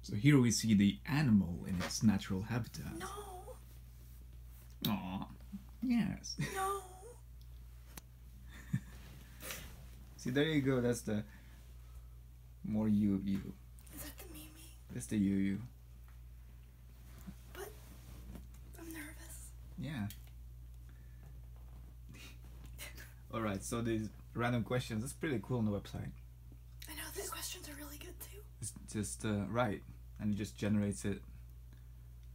So here we see the animal in its natural habitat. No. Aw, yes. No. See, there you go. That's the more you of you. Is that the Mimi? That's the you. But I'm nervous. Yeah. Alright, so these random questions, that's pretty cool on the website. I know, these questions are really good too. It's just, right. And it just generates it,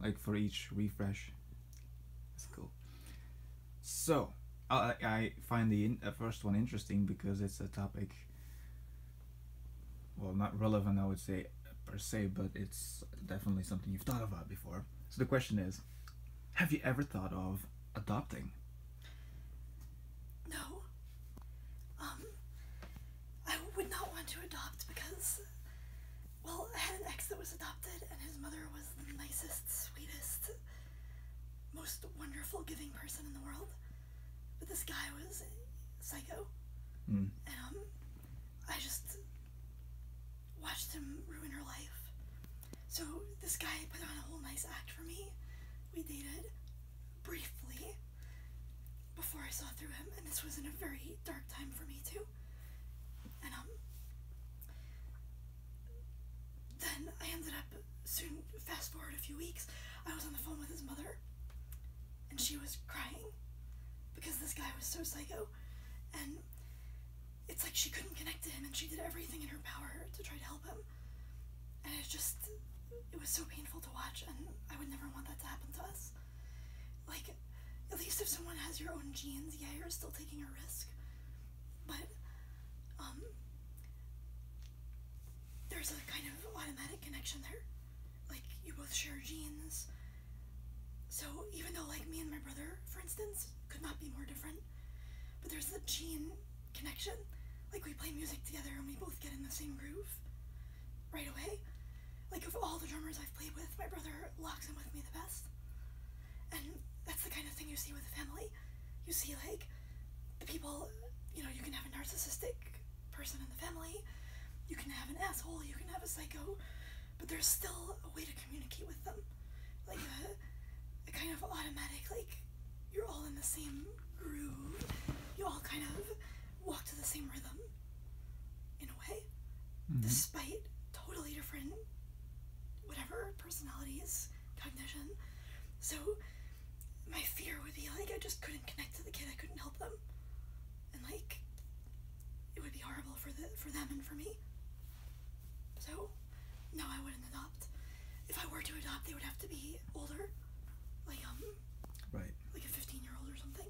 like, for each refresh. That's cool. So, I find the first one interesting because it's a topic, well, not relevant, I would say, per se, but it's definitely something you've thought about before. So the question is, have you ever thought of adopting? No. I would not want to adopt because, well, I had an ex that was adopted and his mother was the nicest, sweetest, most wonderful, giving person in the world. But this guy was psycho. Mm. And, I just watched him ruin her life. So this guy put on a whole nice act for me. We dated briefly before I saw through him, and this was in a very dark time for me too. And then I ended up soon, fast forward a few weeks, I was on the phone with his mother, and she was crying because this guy was so psycho, and it's like she couldn't connect to him, and she did everything in her power to try to help him, and it was so painful to watch, and I would never want that to happen to us. Like, at least if someone has your own genes, yeah, you're still taking a risk, but there's a kind of automatic connection there. Like, you both share genes. So even though, like, me and my brother, for instance, could not be more different, but there's the gene connection. Like, we play music together and we both get in the same groove right away. Like, of all the drummers I've played with, my brother locks in with me the best. And that's the kind of thing you see with a family. You see, like, the people, you know, you can have a narcissistic person in the family, you can have an asshole, you can have a psycho, but there's still a way to communicate with them. Like a kind of automatic, like, you're all in the same groove, you all kind of walk to the same rhythm, in a way, despite totally different, whatever, personalities, cognition. So my fear would be, like, I just couldn't connect to the kid, I couldn't help them, and, like, it would be horrible for them and for me. So no, I wouldn't adopt. If I were to adopt, they would have to be older, like Right. like a 15-year-old or something.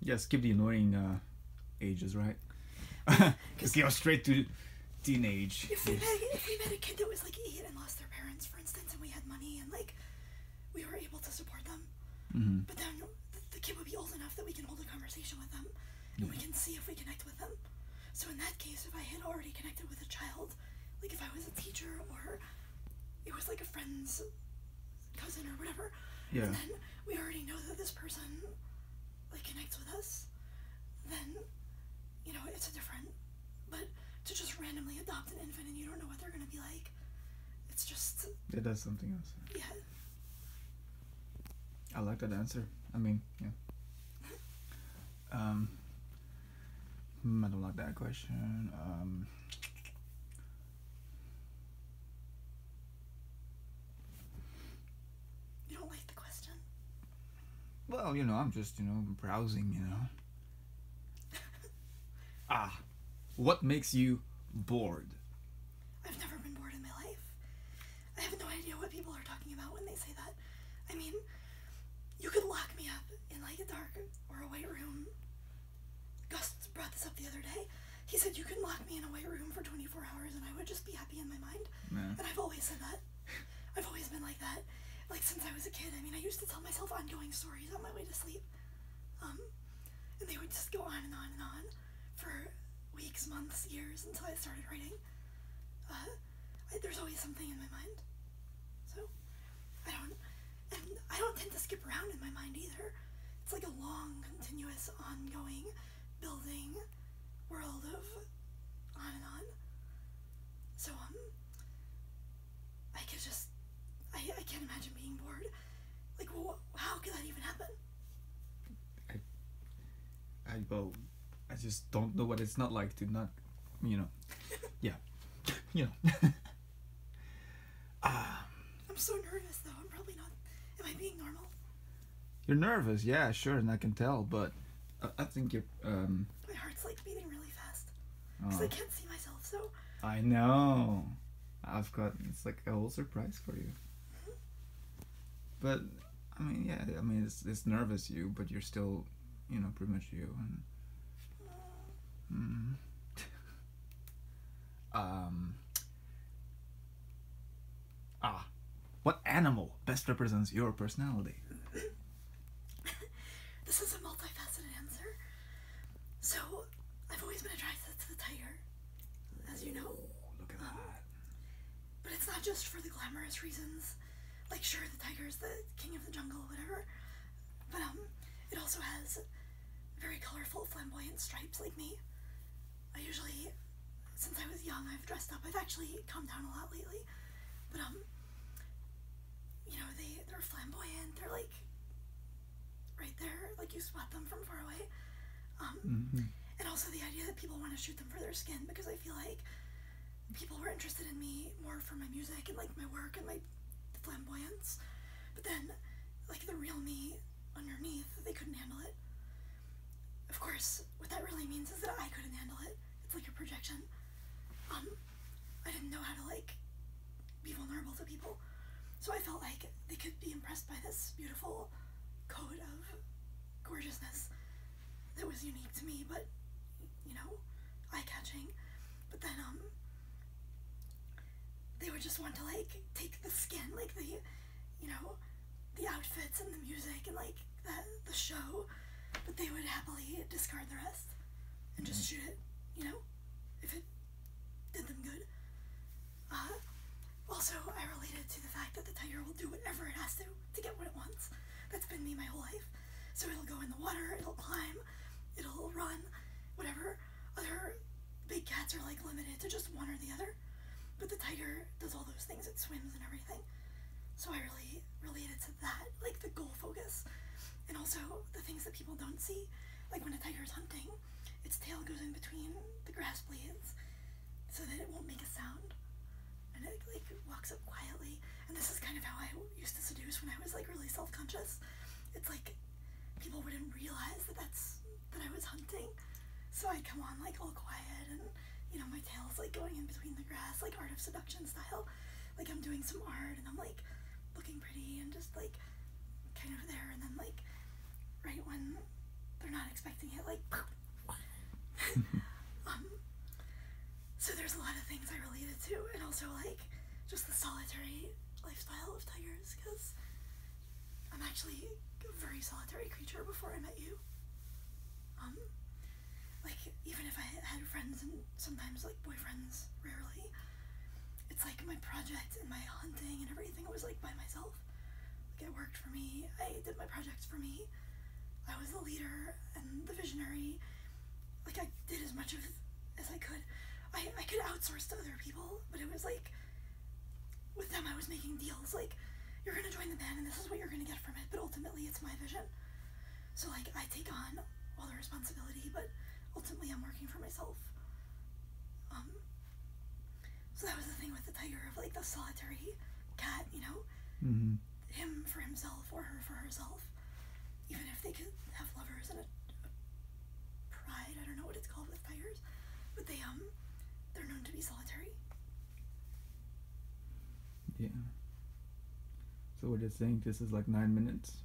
Yeah, skip the annoying ages, right? Just go straight to teenage. If we met a kid that was like 8 and lost their parents, for instance, and we had money and, like, we were able to support them, but then the kid would be old enough that we can hold a conversation with them and we can see if we connect with them. So in that case, if I had already connected with a child, like if I was a teacher or it was like a friend's cousin or whatever, and then we already know that this person, like, connects with us, then, you know, it's a different. But to just randomly adopt an infant and you don't know what they're going to be like, it's just, Yeah, that's something else. yeah. I like that answer. I mean, yeah. I don't like that question. You don't like the question? Well, you know, I'm just, browsing, what makes you bored? I've never been bored in my life. I have no idea what people are talking about when they say that. I mean, you could lock me up in, like, a dark or a white room. Gus brought this up the other day. He said you can lock me in a white room for 24 hours and I would just be happy in my mind. Yeah. And I've always said that. I've always been like that. Like, since I was a kid, I mean, I used to tell myself ongoing stories on my way to sleep. And they would just go on and on and on for weeks, months, years, until I started writing. There's always something in my mind. So, I don't tend to skip around in my mind either. It's like a long, continuous, ongoing, building world of on and on. So, well, I just don't know what it's not like to not, you know, yeah, you know. I'm so nervous though. I'm probably not. Am I being normal? You're nervous, yeah, sure, and I can tell, but I think you're. My heart's like beating really fast because I Oh, can't see myself. So I know. I've got it's like a whole surprise for you. But I mean, yeah, I mean it's nervous you, but you're still, you know, pretty much you. And um, what animal best represents your personality? this is a multifaceted answer. So I've always been attracted to the tiger, as you know. Look at that. But it's not just for the glamorous reasons. Like, sure, the tiger is the king of the jungle, whatever. But it also has very colorful, flamboyant stripes like me. I usually, since I was young, I've dressed up. I've actually calmed down a lot lately. But you know, they're flamboyant. They're like right there, like you spot them from far away. And also the idea that people want to shoot them for their skin, because I feel like people were interested in me more for my music and like my work and my flamboyance. But then, like the real me underneath, they couldn't handle it. Of course, what that really means is that I couldn't handle it. It's like a projection. I didn't know how to like be vulnerable to people, so I felt like they could be impressed by this beautiful code of gorgeousness that was unique to me, but you know, eye-catching. But then they would just want to like take the skin, like the, you know, the outfits and the music and like the show, but they would happily discard the rest and just shoot it, you know, if it did them good. Also, I related to the fact that the tiger will do whatever it has to get what it wants. That's been me my whole life. So it'll go in the water, it'll climb, it'll run, whatever. Other big cats are like limited to just one or the other, but the tiger does all those things. It swims and everything. So I really related to that, like the goal focus, and also the things that people don't see. Like when a tiger is hunting, its tail goes in between the grass blades so that it won't make a sound, and it like walks up quietly. And this is kind of how I used to seduce when I was like really self-conscious. It's like people wouldn't realize that I was hunting, so I'd come on like all quiet, and you know, my tail's like going in between the grass, like Art of Seduction style, like I'm doing some art and I'm like looking pretty and just like kind of there, and then like right when they're not expecting it, like so there's a lot of things I related to, and also like just the solitary lifestyle of tigers, because I'm actually a very solitary creature before I met you. Like even if I had friends and sometimes like boyfriends, rarely, it's like my project and my hunting and everything was like by myself. Like it worked for me, I did my projects for me, I was the leader and the visionary. Like I did as much of as I could. I could outsource to other people, but it was like with them I was making deals like, you're gonna join the band and this is what you're gonna get from it, but ultimately it's my vision. So like I take on all the responsibility, but ultimately I'm working for myself. So that was the thing with the tiger, of like the solitary cat, you know, him for himself or her for herself, even if they could have lovers and a pride. I don't know what it's called with tigers, but they're known to be solitary. Yeah. So what do you think? This is like 9 minutes.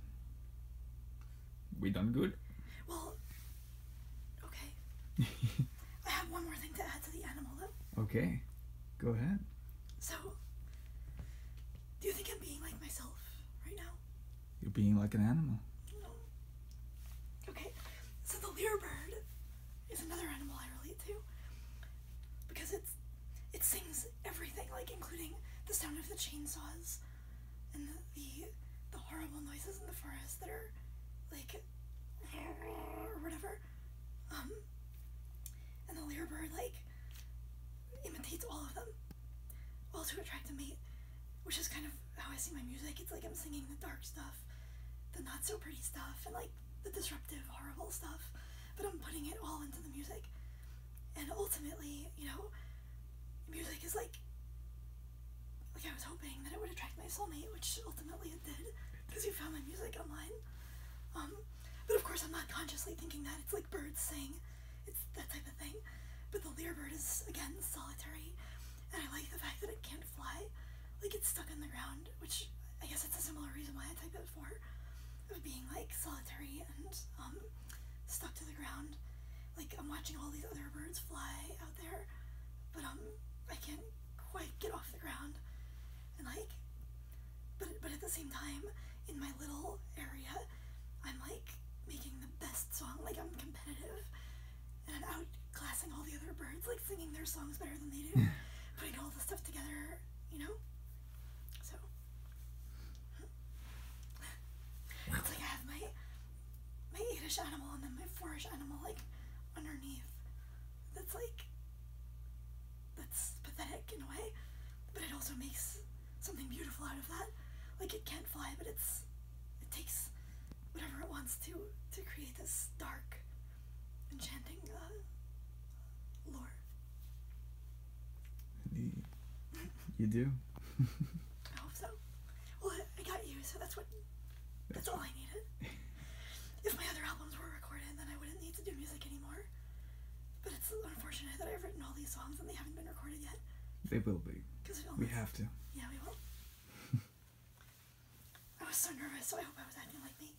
We done good? Well, okay. I have one more thing to add to the animal though. Okay. Go ahead. So, do you think I'm being like myself right now? You're being like an animal. No. Okay. So the lyrebird is another animal I relate to, because it sings everything, like including the sound of the chainsaws and the horrible noises in the forest that are like or whatever. And the lyrebird like imitates all of them, all to attract a mate, which is kind of how I see my music. It's like I'm singing the dark stuff, the not so pretty stuff, and like the disruptive, horrible stuff, but I'm putting it all into the music. And ultimately, you know, music is like I was hoping that it would attract my soulmate, which ultimately it did, because you found my music online. But of course I'm not consciously thinking that. It's like birds sing. It's that type of thing. But the lyrebird is, again, solitary, and I like the fact that it can't fly. Like, it's stuck in the ground, which I guess it's a similar reason why I type it for, of being, like, solitary and, stuck to the ground. Like, I'm watching all these other birds fly out there, but, I can't quite get off the ground. And, like, but at the same time, in my little area, I'm, like, making the best song. Like, I'm competitive, and I'm outclassing all the other birds, like, singing their songs better than they do, putting all the stuff together, you know? So, it's like I have my 8-ish animal and then my 4-ish animal, like, underneath. That's, like, that's pathetic in a way, but it also makes something beautiful out of that. Like, it can't fly, but it takes whatever it wants to create this dark, enchanting lore. Indeed. You do? I hope so. Well, I got you, so that's all I needed. If my other albums were recorded, then I wouldn't need to do music anymore. But it's unfortunate that I've written all these songs and they haven't been recorded yet. They will be. We have to. Yeah, we will. I was so nervous, so I hope I was acting like me.